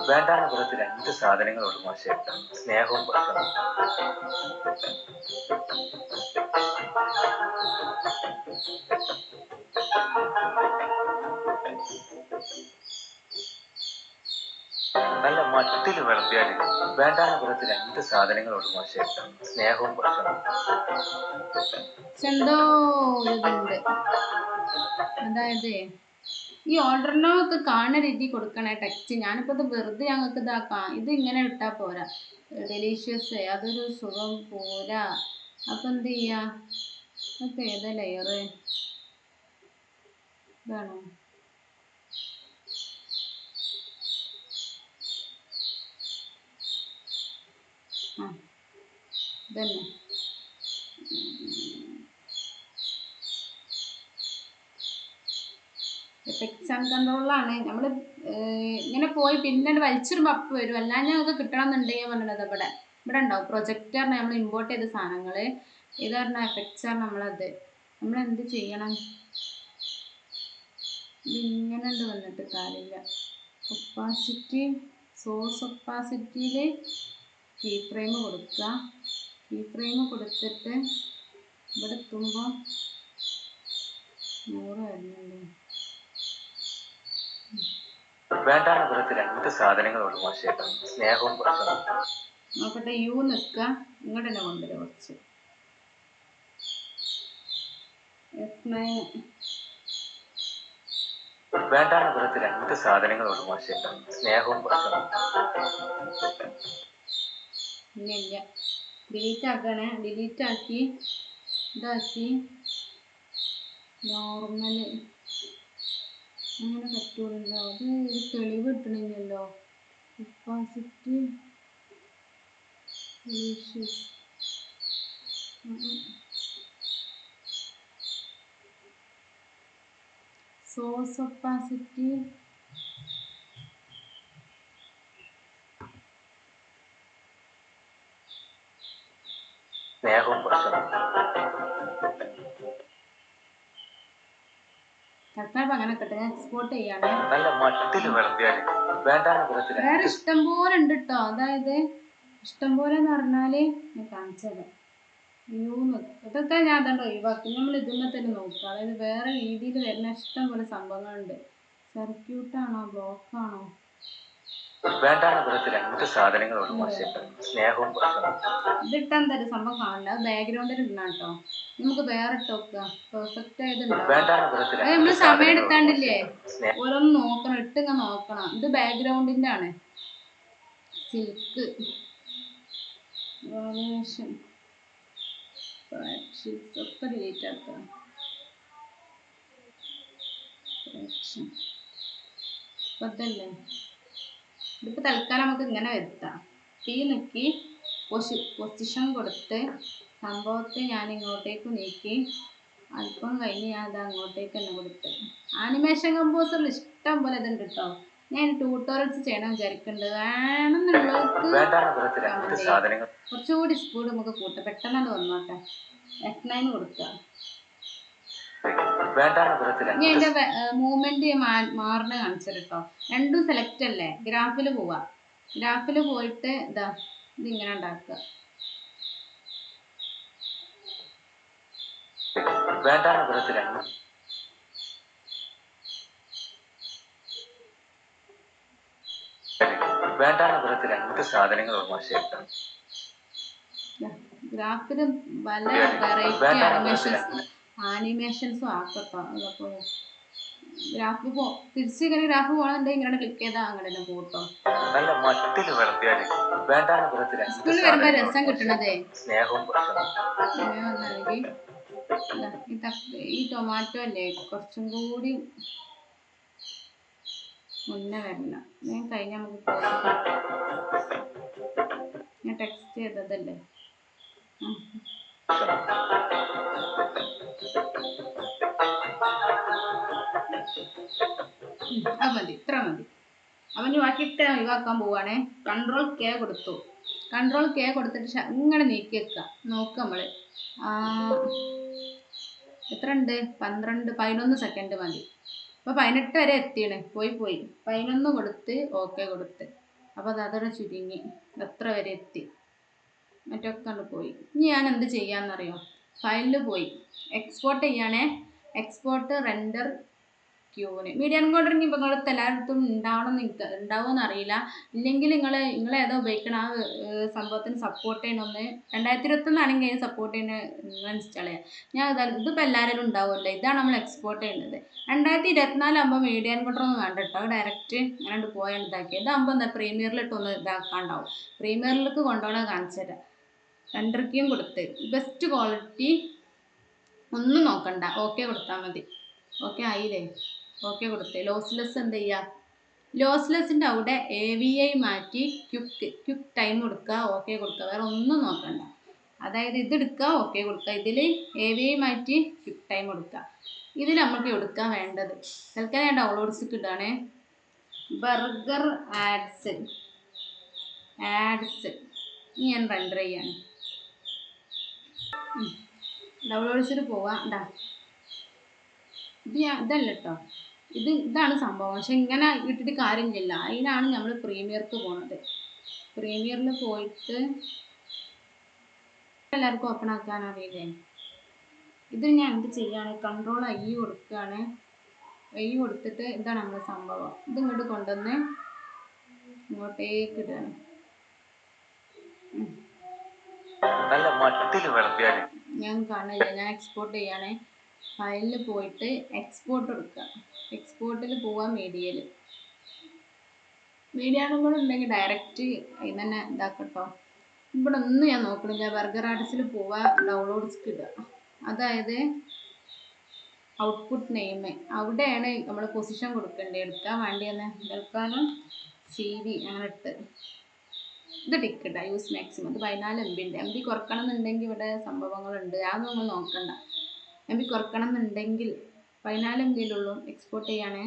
വേണ്ടാന്ന് പുറത്ത് 2 സാധനങ്ങളുള്ളൂ മാഷേ, സ്നേഹവും ഭക്ഷണവും. നല്ല മട്ടിൽ വിളമ്പിയാൽ വേണ്ടാന്ന് പുറത്ത് 2 സാധനങ്ങളുള്ളൂ മാഷേ, സ്നേഹവും ഭക്ഷണവും. എന്തോ ഇതുണ്ട്. അതായത് ഈ ഓർഡറിനൊക്കെ കാണുന്ന രീതി കൊടുക്കണേ ടെക്സ്റ്റ്. ഞാനിപ്പോൾ ഇത് വെറുതെ ഞങ്ങൾക്ക് ഇതാക്കാം. ഇത് ഇങ്ങനെ ഇട്ടാൽ പോരാ. ഡെലീഷ്യസ് അതൊരു സുഖം പോരാ. അപ്പം എന്ത് ചെയ്യുക, അതൊക്കെ ഏതാ ലെയർ ഇതാണോ? ഇതന്നെ. എഫക്ട്സ് ആൻഡ് കൺട്രോളിലാണ് നമ്മൾ ഇങ്ങനെ പോയി പിന്നെ വലിച്ചിടുമ്പോൾ അപ്പ് വരും. അല്ലാതെ ഞങ്ങൾക്ക് കിട്ടണമെന്നുണ്ടെങ്കിൽ പറഞ്ഞത് ഇവിടെ ഉണ്ടാവും. പ്രൊജക്ടർ നമ്മൾ ഇമ്പോർട്ട് ചെയ്ത സാധനങ്ങൾ. ഇത് പറഞ്ഞാൽ എഫക്ട്സ് ആണ്. നമ്മൾ എന്ത് ചെയ്യണം, ഇതിങ്ങനെ ഉണ്ട് വന്നിട്ട് കാര്യമില്ല. ഒപ്പാസിറ്റി, സോഴ്സ് ഒപ്പാസിറ്റിയിൽ കീ ഫ്രെയിം കൊടുക്കുക. കീ ഫ്രെയിം കൊടുത്തിട്ട് ഇവിടെ എത്തുമ്പോൾ 100 വരുന്നുണ്ട്. വേണ്ടാന്ന് പുറത്ത് 2 സാധനങ്ങളുള്ളൂ മാഷേ, സ്നേഹവും ഭക്ഷണവും. നോക്കട്ടെ, യു നിൽക്കുക. ഇങ്ങോട്ട് തന്നെ കൊണ്ടുവരും കുറച്ച്. F9. വേണ്ടാന്ന് പുറത്ത് 2 സാധനങ്ങളുള്ളൂ മാഷേ, സ്നേഹവും ഭക്ഷണവും. ഇല്ല ഡിലീറ്റ് ആക്കണേ. ഡിലീറ്റ് ആക്കി ഇതാക്കി നോർമൽ അങ്ങനെ പറ്റൂലല്ലോ. അത് ഒരു തെളിവ് കിട്ടണില്ലല്ലോ. ഒപ്പാസിറ്റി സോഴ്സ് ഒപ്പാസിറ്റി സ്നേഹവും ഭക്ഷണവും. തൽക്കാലം അങ്ങനെ കിട്ടെ. ഞാൻ എക്സ്പോർട്ട് ചെയ്യാണ്. നല്ല മട്ടിൽ വിളമ്പിയാൽ വേണ്ടാന്ന് പുറത്ത് വേറെ ഇഷ്ടം പോലെ ഉണ്ട് കേട്ടോ. അതായത് ഇഷ്ടം പോലെ എന്ന് പറഞ്ഞാൽ ഞാൻ കാണിച്ചത് ഇതൊക്കെ ഞാൻ അതുകൊണ്ട് ഒഴിവാക്കി. നമ്മൾ ഇതിന്മേൽ തന്നെ നോക്കുക. അതായത് വേറെ രീതിയിൽ വരുന്ന ഇഷ്ടം പോലെ സംഭവങ്ങളുണ്ട്. സർക്യൂട്ടാണോ ബ്ലോക്കാണോ? വേണ്ടാന്ന് പുറത്ത് 2 സാധനങ്ങളുള്ളൂ മാഷേ, സ്നേഹവും ഭക്ഷണവും. ഇതിട്ടാൻ തരും സംഭവം കാണില്ല. അത് ബാക്ക്ഗ്രൗണ്ടിൽ ഇടണം കേട്ടോ. നമുക്ക് വേറെ ഇട്ട് നോക്കുക. പെർഫെക്റ്റ് ആയതുണ്ടാവും. അത് നമ്മൾ സമയം എടുക്കാണ്ടില്ലേ, ഓരോന്ന് നോക്കണം. ഇങ്ങനെ നോക്കണം. ഇത് ബാക്ക്ഗ്രൗണ്ടിൻ്റെ ആണ്. സിൽക്ക് ഒക്കെ ഡിലീറ്റ് ആക്കുക. ഇപ്പത്തല്ലേ ഇതിപ്പോൾ തൽക്കാലം നമുക്ക് ഇങ്ങനെ വരുത്താം. തീ നിൽക്കി പൊസിഷൻ കൊടുത്ത് സംഭവത്തെ ഞാൻ ഇങ്ങോട്ടേക്ക് നീക്കി. അല്പം കഴിഞ്ഞ് ഞാൻ അത് അങ്ങോട്ടേക്ക് തന്നെ കൊടുത്ത്. ആനിമേഷൻ കമ്പോസറിൽ ഇഷ്ടം പോലെ ഇതുണ്ട് കേട്ടോ. ഞാൻ ട്യൂട്ടോറിയൽസ് ചെയ്യണം വിചാരിക്കുന്നുണ്ട്. വേണമെന്നുള്ളവർക്ക് കുറച്ചുകൂടി സ്പീഡ് നമുക്ക് കൂട്ടാം. പെട്ടെന്ന് വന്നോട്ടെ. F9 കൊടുക്കുക. ഇനി അതിൻ്റെ മൂവ്മെൻറ്റ് മാറുന്ന കാണിച്ചത് കേട്ടോ. രണ്ടും സെലക്ട് അല്ലേ. ഗ്രാഫിൽ പോവാം. ഗ്രാഫിൽ പോയിട്ട് ഇതിങ്ങനെ ഉണ്ടാക്കുക. വേണ്ടാന്ന് പുറത്ത് രണ്ട് വേണ്ടാന്ന് പുറത്ത് രണ്ട് സാധനങ്ങളുണ്ട് മാഷേ. ഗ്രാഫിലും പല വെറൈറ്റി ആനിമേഷൻസും ആക്കട്ടോ. അതപ്പോ ഗ്രാഫ് തിരിച്ച് ഇങ്ങനെ ഗ്രാഫ് പോകണമെന്നുണ്ടെങ്കിൽ ഇങ്ങനെ ക്ലിക്ക് ചെയ്താൽ അങ്ങനെ തന്നെ പോട്ടോ. നല്ല മട്ടിൽ വളർത്തിയാല് വേണ്ടാന്ന് പുറത്ത് രണ്ട് സ്കൂളിൽ വരുമ്പോ രസം കിട്ടണതേ സ്നേഹവും ഈ ടൊമാറ്റോ അല്ലേ കുറച്ചും കൂടി മുന്നേ വരണം. ഞാൻ കഴിഞ്ഞ നമുക്ക് ഞാൻ ടെക്സ്റ്റ് ചെയ്തതല്ലേ. അത് മതി, ഇത്ര മതി. അവന് ബാക്കിയിട്ട് ഒഴിവാക്കാൻ പോവാണേ. Ctrl+K കൊടുത്തു. Ctrl+K കൊടുത്തിട്ട് ഇങ്ങനെ നീക്കി വെക്കുക. നോക്കുക നമ്മള് എത്ര ഉണ്ട്? 11 സെക്കൻഡ് മതി. അപ്പോൾ 18 വരെ എത്തിയാണ്. പോയി 11 കൊടുത്ത് ഓക്കെ കൊടുത്ത്. അപ്പോൾ അതോടെ ചുരുങ്ങി എത്ര വരെ എത്തി. മറ്റൊക്കെ കണ്ട് പോയി. ഇനി ഞാൻ എന്ത് ചെയ്യാമെന്നറിയോ? ഫയലിൽ പോയി എക്സ്പോർട്ട് ചെയ്യണേ. എക്സ്പോർട്ട് റെൻഡർ ക്യൂന് മീഡിയ എൻകോഡർ ഇനി ഇപ്പോൾ നിങ്ങളടുത്ത് എല്ലായിടത്തും ഉണ്ടാവുമെന്ന് അറിയില്ല. ഇല്ലെങ്കിൽ നിങ്ങളേതോ ഉപയോഗിക്കണം ആ സംഭവത്തിന് സപ്പോർട്ട് ചെയ്യണമെന്ന്. 2021 ആണെങ്കിൽ അതിന് സപ്പോർട്ട് ചെയ്യുന്ന നിങ്ങൾ ഇൻസ്റ്റാൾ ചെയ്യുക. ഞാൻ ഇതിപ്പോൾ എല്ലാവരും ഉണ്ടാവുമല്ലോ. ഇതാണ് നമ്മൾ എക്സ്പോർട്ട് ചെയ്യുന്നത്. 2024 ആകുമ്പോൾ മീഡിയ എൻകോഡർ ഒന്നും വേണ്ട കേട്ടോ. ഡയറക്റ്റ് അങ്ങനെ പോയാൽ ഇതാക്കി. ഇതാകുമ്പോൾ എന്താ പ്രീമിയറിലിട്ടൊന്ന് ഇതാക്കാണ്ടാവും. പ്രീമിയറിലേക്ക് കൊണ്ടുപോകണത് കാണിച്ചു തരാം. റെൻഡർ ക്യൂം കൊടുത്ത് ബെസ്റ്റ് ക്വാളിറ്റി ഒന്നും നോക്കണ്ട, ഓക്കെ കൊടുത്താൽ മതി. ഓക്കെ ആയില്ലേ? ഓക്കെ കൊടുത്തേ. ലോസ്ലെസ് എന്ത് ചെയ്യുക? ലോസ്ലെസ്സിൻ്റെ അവിടെ AVI മാറ്റി ക്വിക്ക് ടൈം കൊടുക്കുക, ഓക്കെ കൊടുക്കുക. വേറെ ഒന്നും നോക്കണ്ട. അതായത് ഇതെടുക്കുക, ഓക്കെ കൊടുക്കുക. ഇതിൽ AVI മാറ്റി ക്വിക്ക് ടൈം കൊടുക്കുക. ഇതിൽ നമുക്ക് എടുക്കാൻ വേണ്ടത് തൽക്കാലം ഞാൻ ഡൗൺലോഡ്സിക്ക് ഇടാണേ. ബർഗർ ആഡ്സ് ഇനി ഞാൻ റെൻഡർ ചെയ്യാണ്. ഡൗൺലോഡ്സിൽ പോവാം. ഇതല്ല കേട്ടോ, ഇതാണ് സംഭവം. പക്ഷെ ഇങ്ങനെ ഇട്ടിട്ട് കാര്യമില്ല. അതിനാണ് നമ്മൾ പ്രീമിയർക്ക് പോണത്. പ്രീമിയറിൽ പോയിട്ട് എല്ലാവർക്കും ഓപ്പൺ ആക്കാൻ അറിയില്ലേ? ഇത് ഞാൻ എന്ത് ചെയ്യാണ്? Ctrl+I കൊടുക്കുകയാണ്. I കൊടുത്തിട്ട് ഇതാണ് നമ്മുടെ സംഭവം. ഇത് ഇങ്ങോട്ട് കൊണ്ടുവന്ന് ഇങ്ങോട്ടേക്ക് ഇടുകയാണ്. ഞാൻ കാണില്ല. ഞാൻ എക്സ്പോർട്ട് ചെയ്യാണ്. ഫയലിൽ പോയിട്ട് എക്സ്പോർട്ട് എടുക്കുക. എക്സ്പോർട്ടിൽ പോവാൻ മീഡിയാണും കൂടെ ഉണ്ടെങ്കിൽ ഡയറക്റ്റ് അതിന് തന്നെ ഇതാക്കട്ടോ. ഇവിടെ ഒന്നും ഞാൻ നോക്കണില്ല. ബർഗർ ആർട്സിൽ പോവുക, ഡൗൺലോഡ്സ്ക്ക് ഇടുക. അതായത് ഔട്ട്പുട്ട് നെയിം അവിടെയാണ് നമ്മൾ പൊസിഷൻ കൊടുക്കേണ്ടത്. എടുക്കാൻ വേണ്ടിയെന്ന് എടുക്കാനും CV അങ്ങനെ ഇട്ട് ഇത് ടിക്കട്ട യൂസ് മാക്സിമം. ഇത് 14 MB ഉണ്ട്. MB കുറക്കണം എന്നുണ്ടെങ്കിൽ ഇവിടെ സംഭവങ്ങളുണ്ട്. അതൊന്നും നമ്മൾ നോക്കണ്ട. MB കുറക്കണം എന്നുണ്ടെങ്കിൽ 14 MB എക്സ്പോർട്ട് ചെയ്യാണ്.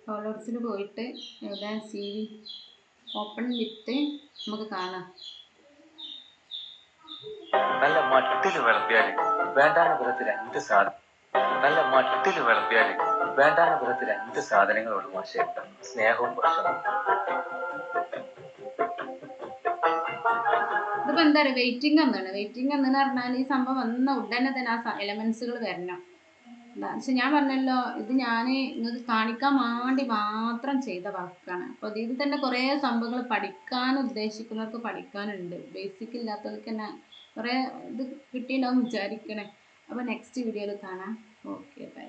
ഡൗൺലോഡ്സിൽ പോയിട്ട് ഇവിടെ CV ഓപ്പൺ വിത്ത് നമുക്ക് കാണാം. നല്ല മട്ടിൽ വളർത്തിയാൽ വേണ്ടാന്ന് പുറത്ത് രണ്ട് സാധനങ്ങളുണ്ട് മാഷേ. സ്നേഹവും ഭക്ഷണവും. ഇതിപ്പോ എന്താ പറയുക, വെയിറ്റിംഗ് എന്ന് പറഞ്ഞാൽ ഈ സംഭവം വന്ന ഉടനെ തന്നെ ആ എലമെന്റ്സുകൾ വരണം. പക്ഷെ ഞാൻ പറഞ്ഞല്ലോ, ഇത് ഞാൻ നിങ്ങൾക്ക് കാണിക്കാൻ വേണ്ടി മാത്രം ചെയ്ത വർക്കാണ്. അപ്പോൾ ഇതിൽ തന്നെ കുറേ സംഭവങ്ങൾ പഠിക്കാൻ ഉദ്ദേശിക്കുന്നവർക്ക് പഠിക്കാനുണ്ട്. ബേസിക് ഇല്ലാത്തവർക്ക് തന്നെ കുറേ ഇത് കിട്ടിയിട്ടുണ്ടാവും വിചാരിക്കണേ. അപ്പോൾ നെക്സ്റ്റ് വീഡിയോയിൽ കാണാം. Okay, by.